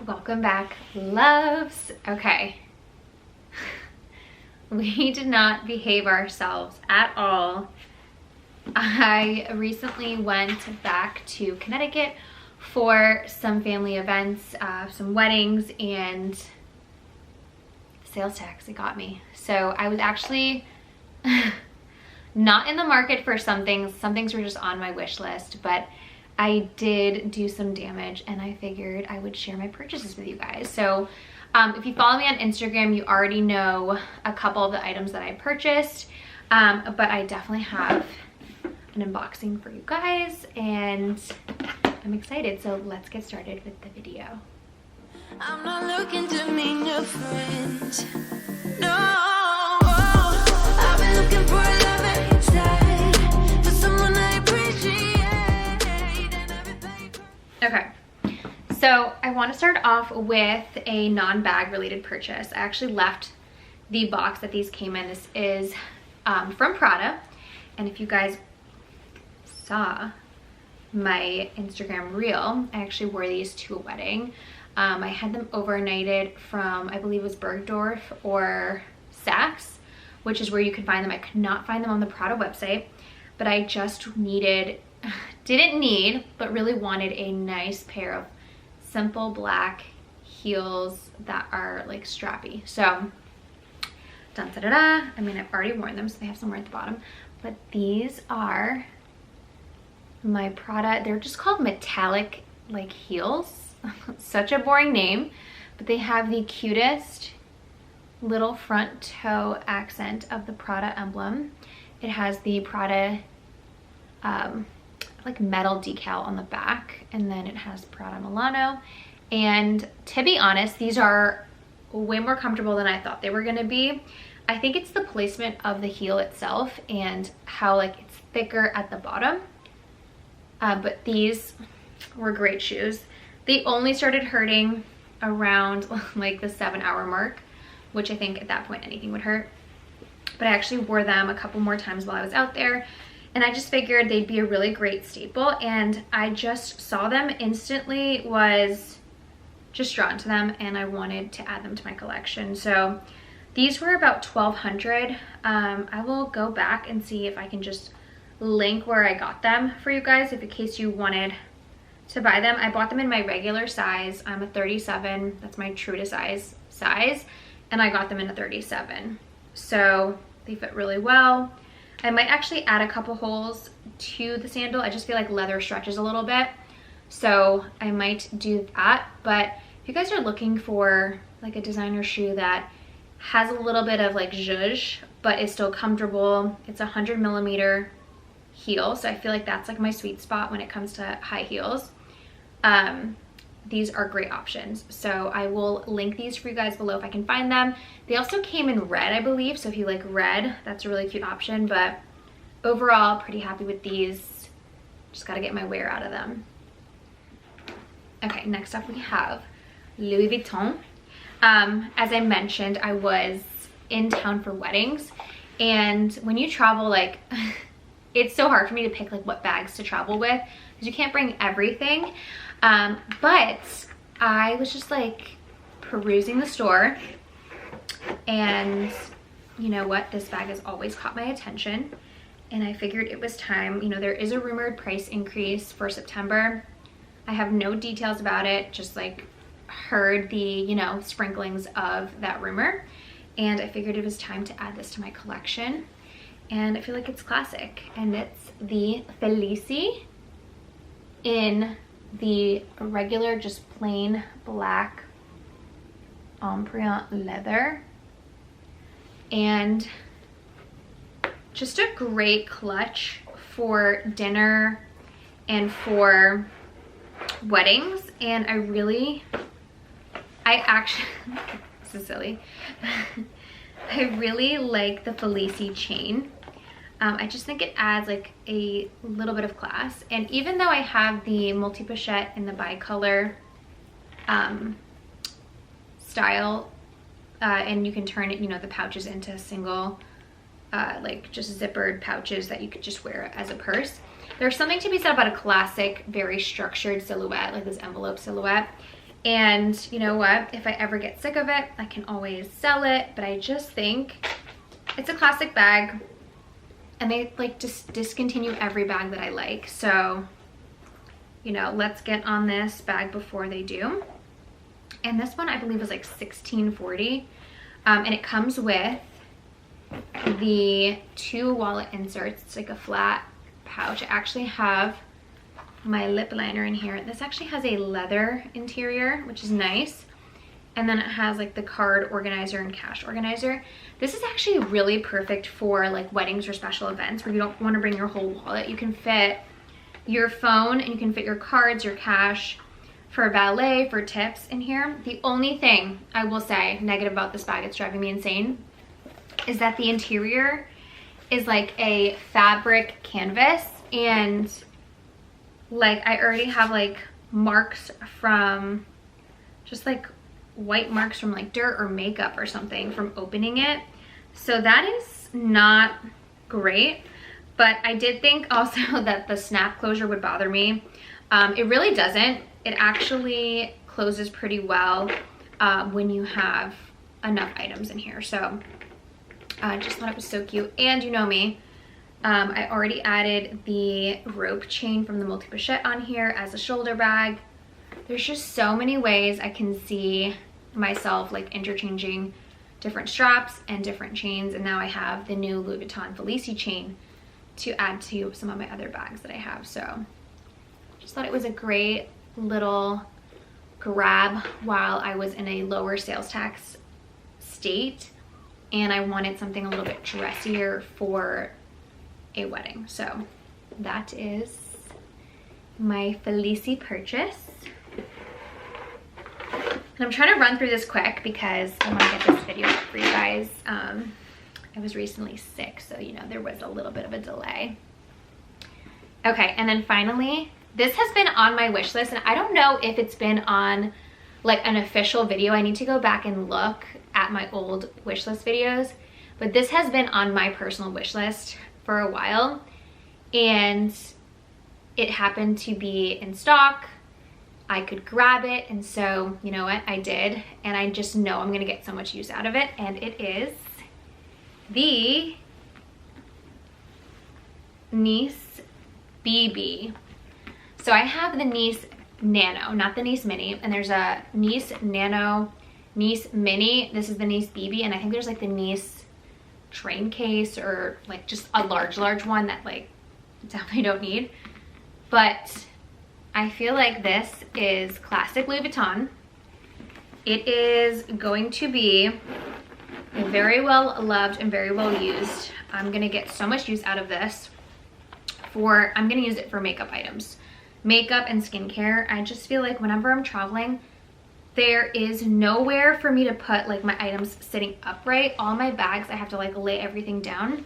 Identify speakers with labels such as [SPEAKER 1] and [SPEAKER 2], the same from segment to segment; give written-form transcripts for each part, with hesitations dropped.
[SPEAKER 1] Welcome back, loves. Okay. We did not behave ourselves at all. I recently went back to Connecticut for some family events, some weddings, and sales tax, it got me. So I was actually not in the market for some things. Some things were just on my wish list, but I did do some damage and I figured I would share my purchases with you guys. So if you follow me on Instagram, you already know a couple of the items that I purchased, but I definitely have an unboxing for you guys and I'm excited. So let's get started with the video. I'm not looking to meet new friends. No, I've been looking for a love inside, for someone I appreciate and everything. Okay, so I want to start off with a non-bag related purchase. I actually left the box that these came in. This is from Prada, and if you guys saw my Instagram reel, I actually wore these to a wedding. I had them overnighted from, I believe it was Bergdorf or Saks, which is where you can find them. I could not find them on the Prada website, but I just didn't need, but really wanted a nice pair of simple black heels that are like strappy. So, dun-da-da-da. I mean, I've already worn them, so they have somewhere at the bottom, but these are my Prada. They're just called metallic like heels. Such a boring name, but they have the cutest little front toe accent of the Prada emblem. It has the Prada like metal decal on the back, and then it has Prada Milano. And to be honest, these are way more comfortable than I thought they were gonna be. I think it's the placement of the heel itself and how like it's thicker at the bottom. But these were great shoes. They only started hurting around like the 7-hour mark, which I think at that point anything would hurt. But I actually wore them a couple more times while I was out there, and I just figured they'd be a really great staple, and I just saw them instantly, was just drawn to them, and I wanted to add them to my collection. So these were about $1,200. I will go back and see if I can just link where I got them for you guys, if in case you wanted to buy them. I bought them in my regular size. I'm a 37, that's my true to size, and I got them in a 37. So they fit really well. I might actually add a couple holes to the sandal. I just feel like leather stretches a little bit, so I might do that. But if you guys are looking for like a designer shoe that has a little bit of like zhuzh, but is still comfortable, it's a 100mm heel, so I feel like that's like my sweet spot when it comes to high heels. These are great options, so I will link these for you guys below if I can find them. They also came in red, I believe, so if you like red, that's a really cute option. But overall, pretty happy with these. Just gotta get my wear out of them. Okay, next up we have Louis Vuitton. As I mentioned, I was in town for weddings, and when you travel, like it's so hard for me to pick like what bags to travel with because you can't bring everything. But I was just like perusing the store, and you know what, this bag has always caught my attention, and I figured it was time. You know, there is a rumored price increase for September. I have no details about it, just like heard the, you know, sprinklings of that rumor, and I figured it was time to add this to my collection. And I feel like it's classic, and it's the Felicie in the regular, just plain black empreinte leather, and just a great clutch for dinner and for weddings. And I actually this is silly. I really like the Felicie chain. I just think it adds like a little bit of class. And even though I have the multi-pochette in the bicolor style, and you can turn it, you know, the pouches into single like just zippered pouches that you could just wear as a purse. There's something to be said about a classic, very structured silhouette, like this envelope silhouette. And you know what? If I ever get sick of it, I can always sell it. But I just think it's a classic bag. And they like just discontinue every bag that I like. So, you know, let's get on this bag before they do. And this one I believe is like $16.40. And it comes with the 2 wallet inserts. It's like a flat pouch. I actually have my lip liner in here. This actually has a leather interior, which is nice. And then it has like the card organizer and cash organizer. This is actually really perfect for like weddings or special events where you don't want to bring your whole wallet. You can fit your phone and you can fit your cards, your cash, for ballet, for tips in here. The only thing I will say negative about this bag, it's driving me insane, is that the interior is like a fabric canvas, and like I already have like marks from just like white marks from like dirt or makeup or something from opening it. So that is not great. But I did think also that the snap closure would bother me. It really doesn't. It actually closes pretty well when you have enough items in here. So I just thought it was so cute. And you know me, I already added the rope chain from the multi-pochette on here as a shoulder bag. There's just so many ways I can see myself like interchanging different straps and different chains. And now I have the new Louis Vuitton Felicie chain to add to some of my other bags that I have. So just thought it was a great little grab while I was in a lower sales tax state and I wanted something a little bit dressier for a wedding. So that is my Felicie purchase. And I'm trying to run through this quick because I want to get this video up for you guys. I was recently sick, so you know, there was a little bit of a delay. Okay, and then finally, this has been on my wish list, and I don't know if it's been on like an official video. I need to go back and look at my old wish list videos, but this has been on my personal wish list for a while, and it happened to be in stock. I could grab it, and so you know what, I did, and I just know I'm gonna get so much use out of it. And it is the Nice BB. So I have the Nice Nano, not the Nice Mini, and there's a Nice Nano, Nice Mini. This is the Nice BB, and I think there's like the Nice train case or like just a large one that like definitely don't need. But I feel like this is classic Louis Vuitton. It is going to be very well loved and very well used. I'm gonna get so much use out of this I'm gonna use it for makeup items. Makeup and skincare. I just feel like whenever I'm traveling, there is nowhere for me to put like my items sitting upright. All my bags, I have to like lay everything down.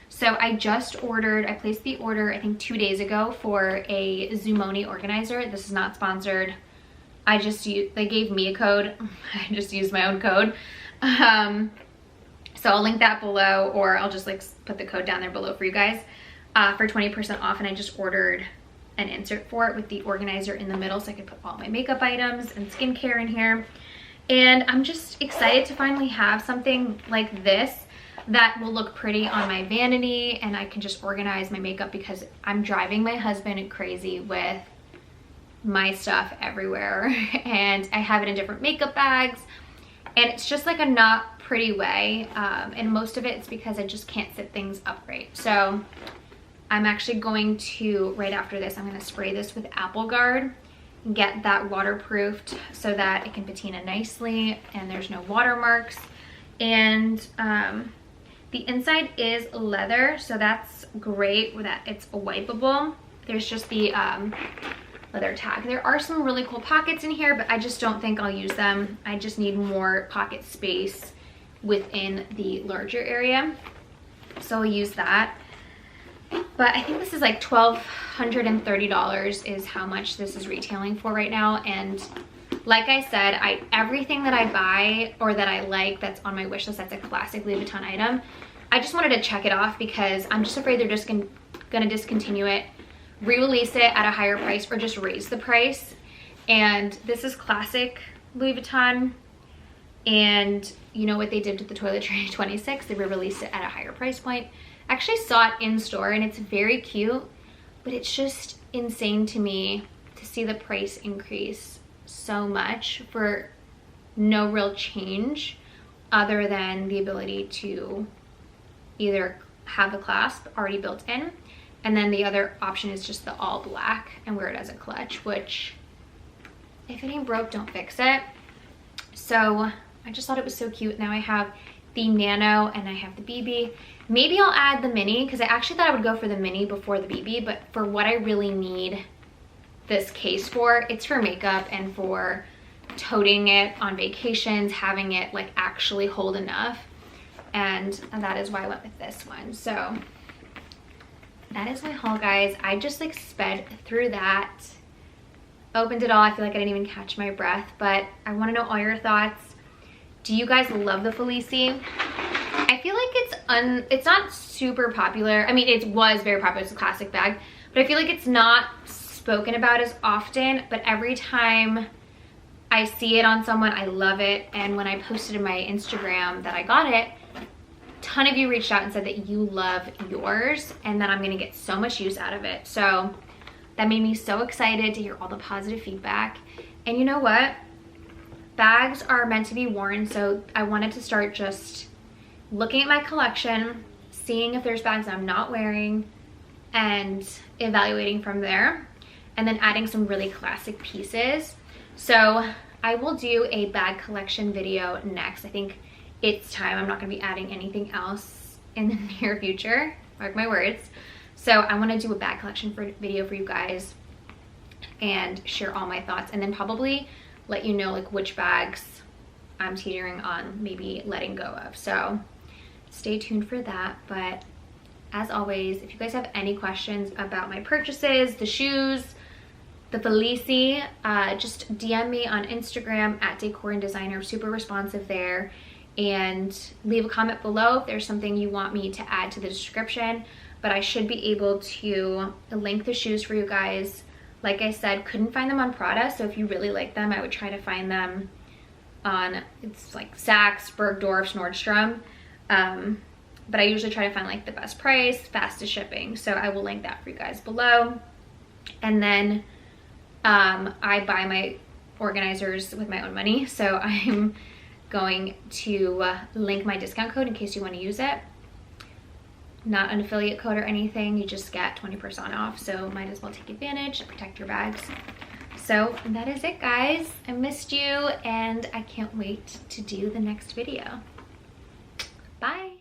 [SPEAKER 1] So I placed the order I think 2 days ago for a Zumoni organizer. This is not sponsored. They gave me a code. I just used my own code. So I'll link that below, or I'll just like put the code down there below for you guys for 20% off. And I just ordered an insert for it with the organizer in the middle so I could put all my makeup items and skincare in here. And I'm just excited to finally have something like this that will look pretty on my vanity, and I can just organize my makeup because I'm driving my husband crazy with my stuff everywhere. And I have it in different makeup bags, and it's just like a not pretty way. And most of it's because I just can't sit things upright. So I'm actually going to, right after this, I'm gonna spray this with Apple Guard, get that waterproofed so that it can patina nicely and there's no watermarks. And the inside is leather, so that's great that it's wipeable. There's just the leather tag. There are some really cool pockets in here, but I just don't think I'll use them. I just need more pocket space within the larger area, so I'll use that. But I think this is like $1,230 is how much this is retailing for right now. And like I said, everything that I buy or that I like that's on my wish list that's a classic Louis Vuitton item, I just wanted to check it off because I'm just afraid they're just gonna discontinue it, re-release it at a higher price, or just raise the price. And this is classic Louis Vuitton. And you know what they did with the toiletry 26? They released it at a higher price point. I actually saw it in store and it's very cute, but it's just insane to me to see the price increase so much for no real change other than the ability to either have the clasp already built in, and then the other option is just the all black and wear it as a clutch, which if it ain't broke, don't fix it. So I just thought it was so cute. Now I have the Nano and I have the BB. Maybe I'll add the mini because I actually thought I would go for the mini before the BB, but for what I really need this case for, it's for makeup and for toting it on vacations, having it like actually hold enough. And that is why I went with this one. So that is my haul, guys. I just like sped through that, opened it all. I feel like I didn't even catch my breath, but I want to know all your thoughts. Do you guys love the Felicie? I feel like it's not super popular. I mean, it was very popular. It's a classic bag, but I feel like it's not spoken about as often, but every time I see it on someone, I love it. And when I posted in my Instagram that I got it, a ton of you reached out and said that you love yours and that I'm gonna get so much use out of it. So that made me so excited to hear all the positive feedback. And you know what? Bags are meant to be worn, so I wanted to start just looking at my collection, seeing if there's bags I'm not wearing, and evaluating from there, and then adding some really classic pieces. So I will do a bag collection video next. I think it's time. I'm not going to be adding anything else in the near future, mark my words. So I want to do a bag collection video for you guys and share all my thoughts, and then probably let you know like which bags I'm teetering on maybe letting go of. So stay tuned for that. But as always, if you guys have any questions about my purchases, the shoes, the Felicie, just DM me on Instagram at Decor and Designer. Super responsive there. And leave a comment below if there's something you want me to add to the description. But I should be able to link the shoes for you guys. Like I said, couldn't find them on Prada, so if you really like them, I would try to find them on, it's like Saks, Bergdorf's, Nordstrom. But I usually try to find like the best price, fastest shipping. So I will link that for you guys below. And then I buy my organizers with my own money. So I'm going to link my discount code in case you want to use it. Not an affiliate code or anything, you just get 20% off, so might as well take advantage, protect your bags. So that is it, guys. I missed you and I can't wait to do the next video. Bye.